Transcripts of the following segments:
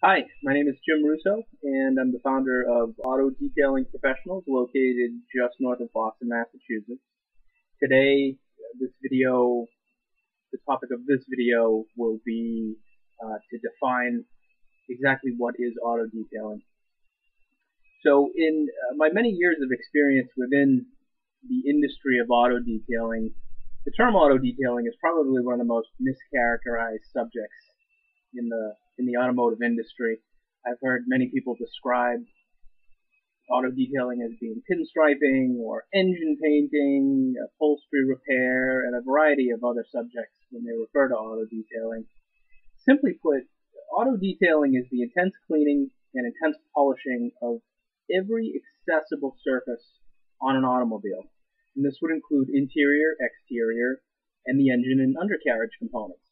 Hi, my name is Jim Russo, and I'm the founder of Auto Detailing Professionals, located just north of Boston, Massachusetts. Today, this video, the topic of this video will be to define exactly what is auto detailing. So, in my many years of experience within the industry of auto detailing, the term auto detailing is probably one of the most mischaracterized subjects in the automotive industry. I've heard many people describe auto detailing as being pinstriping or engine painting, upholstery repair, and a variety of other subjects when they refer to auto detailing. Simply put, auto detailing is the intense cleaning and intense polishing of every accessible surface on an automobile. And this would include interior, exterior, and the engine and undercarriage components.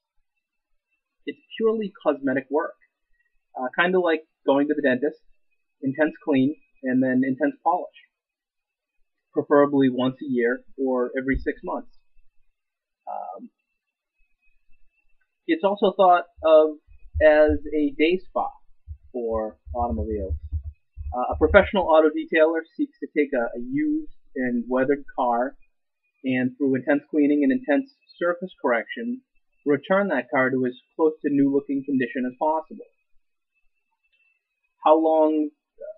It's purely cosmetic work, kind of like going to the dentist, intense clean, and then intense polish, preferably once a year or every 6 months. Um, it's also thought of as a day spa for automobiles. A professional auto detailer seeks to take a used and weathered car and, through intense cleaning and intense surface correction, return that car to as close to new looking condition as possible. How long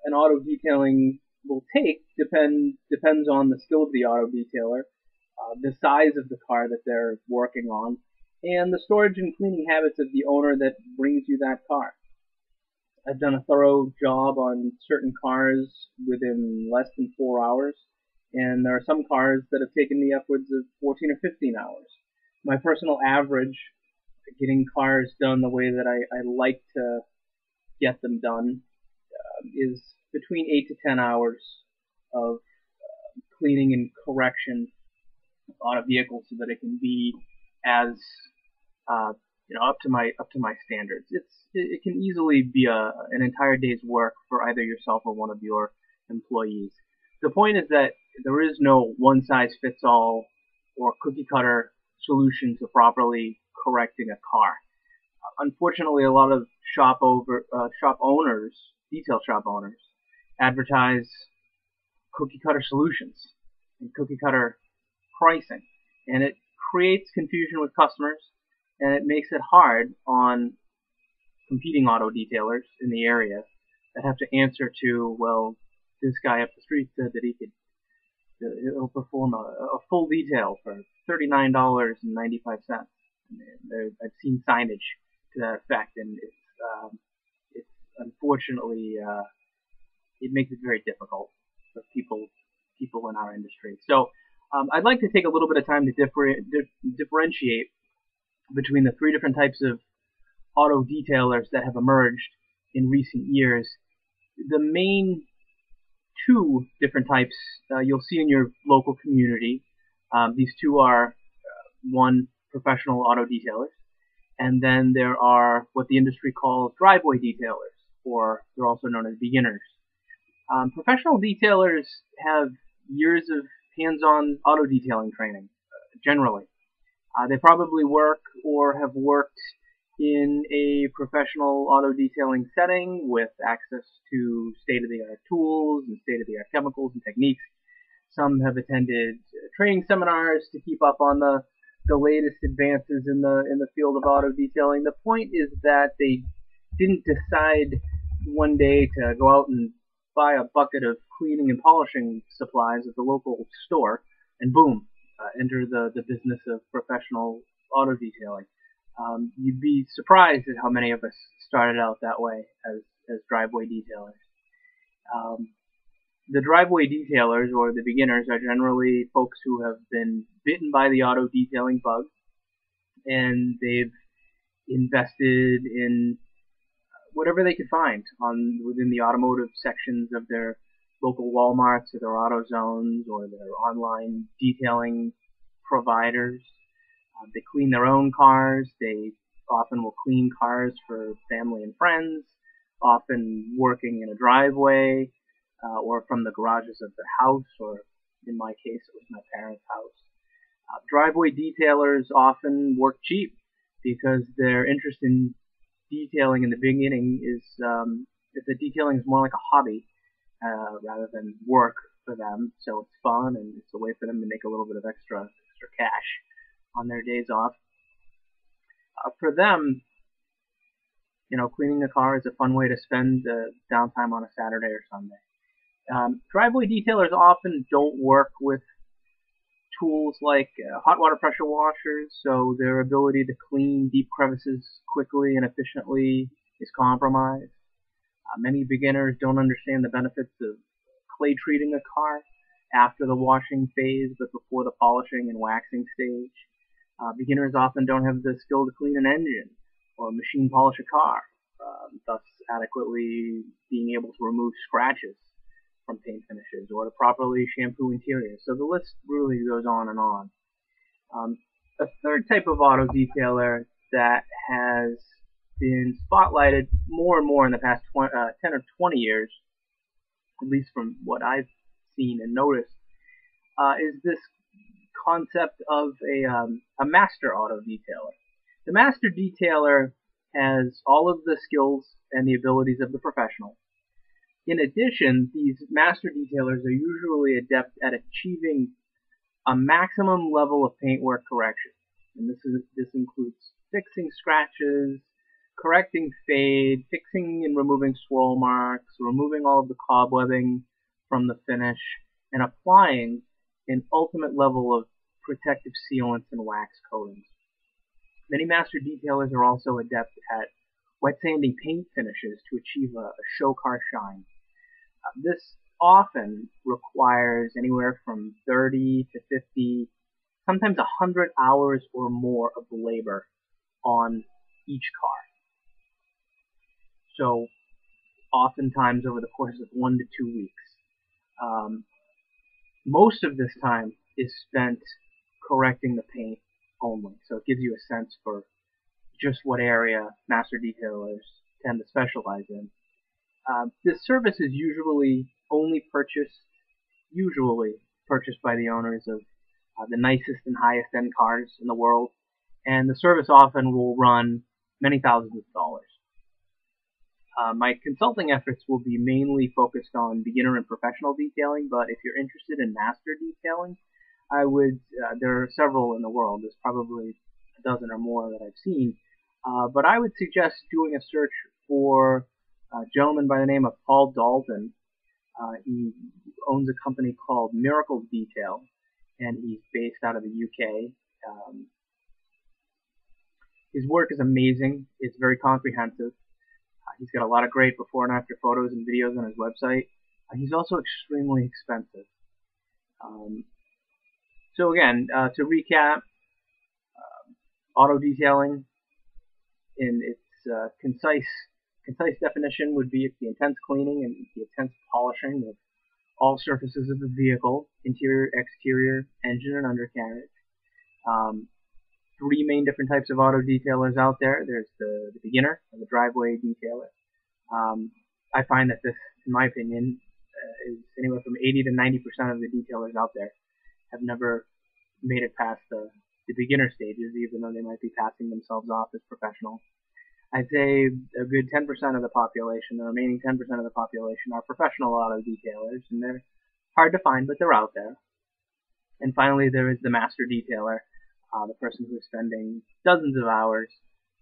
an auto detailing will take depends on the skill of the auto detailer, the size of the car that they're working on, and the storage and cleaning habits of the owner that brings you that car. I've done a thorough job on certain cars within less than 4 hours, and there are some cars that have taken me upwards of 14 or 15 hours. My personal average getting cars done the way that I like to get them done is between 8 to 10 hours of cleaning and correction on a vehicle so that it can be as uh, up to my standards. It can easily be an entire day's work for either yourself or one of your employees. The point is that there is no one size fits all or cookie cutter solution to properly correcting a car. Unfortunately, a lot of shop owners, detail shop owners, advertise cookie cutter solutions and cookie cutter pricing, and it creates confusion with customers, and it makes it hard on competing auto detailers in the area that have to answer to, well, this guy up the street said that he'll perform a full detail for $39.95. I've seen signage to that effect, and it's unfortunately it makes it very difficult for people in our industry. So I'd like to take a little bit of time to differentiate between the three different types of auto detailers that have emerged in recent years. The main two different types you'll see in your local community. These two are one, professional auto detailers, and then there are what the industry calls driveway detailers, or they're also known as beginners. Professional detailers have years of hands-on auto detailing training, generally. They probably work or have worked in a professional auto detailing setting with access to state-of-the-art tools and state-of-the-art chemicals and techniques. Some have attended training seminars to keep up on the latest advances in the field of auto detailing. The point is that they didn't decide one day to go out and buy a bucket of cleaning and polishing supplies at the local store and boom, enter the business of professional auto detailing. You'd be surprised at how many of us started out that way as driveway detailers. Um, the driveway detailers, or the beginners, are generally folks who have been bitten by the auto detailing bug, and they've invested in whatever they could find on within the automotive sections of their local Walmarts or their AutoZones or their online detailing providers. They clean their own cars. They often will clean cars for family and friends, often working in a driveway or from the garages of their house, or in my case, it was my parents' house. Driveway detailers often work cheap because they're interested in detailing in the beginning is that detailing is more like a hobby rather than work for them. So it's fun and it's a way for them to make a little bit of extra cash on their days off. For them, cleaning a car is a fun way to spend downtime on a Saturday or Sunday. Driveway detailers often don't work with tools like hot water pressure washers, so their ability to clean deep crevices quickly and efficiently is compromised. Many beginners don't understand the benefits of clay treating a car after the washing phase, but before the polishing and waxing stage. Beginners often don't have the skill to clean an engine or machine polish a car, thus adequately being able to remove scratches from paint finishes or to properly shampoo interiors. So the list really goes on and on. A third type of auto detailer that has been spotlighted more and more in the past 10 or 20 years, at least from what I've seen and noticed, is this concept of a master auto detailer. The master detailer has all of the skills and the abilities of the professional. In addition, these master detailers are usually adept at achieving a maximum level of paintwork correction. And this includes fixing scratches, correcting fade, fixing and removing swirl marks, removing all of the cobwebbing from the finish, and applying an ultimate level of protective sealants and wax coatings. Many master detailers are also adept at wet sanding paint finishes to achieve a show car shine. This often requires anywhere from 30 to 50, sometimes 100 hours or more of labor on each car. So oftentimes over the course of 1 to 2 weeks. Most of this time is spent correcting the paint only, so it gives you a sense for just what area master detailers tend to specialize in. This service is usually purchased by the owners of the nicest and highest end cars in the world, and the service often will run many thousands of dollars. My consulting efforts will be mainly focused on beginner and professional detailing, but if you're interested in master detailing, there are several in the world. There's probably a dozen or more that I've seen. But I would suggest doing a search for a gentleman by the name of Paul Dalton. He owns a company called Miracle Detail, and he's based out of the UK. His work is amazing. It's very comprehensive. He's got a lot of great before and after photos and videos on his website. He's also extremely expensive. So again, to recap, auto detailing in its concise definition would be the intense cleaning and the intense polishing of all surfaces of the vehicle, interior, exterior, engine, and undercarriage. 3 main different types of auto detailers out there. There's the beginner and the driveway detailer. I find that this, in my opinion, is anywhere from 80 to 90% of the detailers out there have never made it past the beginner stages, even though they might be passing themselves off as professional. I'd say a good 10% of the population, the remaining 10% of the population, are professional auto detailers, and they're hard to find, but they're out there. And finally, there is the master detailer, the person who is spending dozens of hours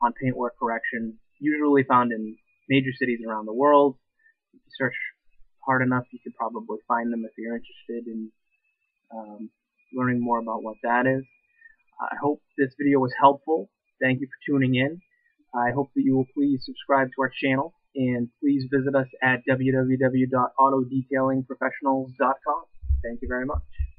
on paintwork correction, usually found in major cities around the world. If you search hard enough, you could probably find them if you're interested in learning more about what that is. I hope this video was helpful. Thank you for tuning in. I hope that you will please subscribe to our channel, and please visit us at www.autodetailingprofessionals.com. Thank you very much.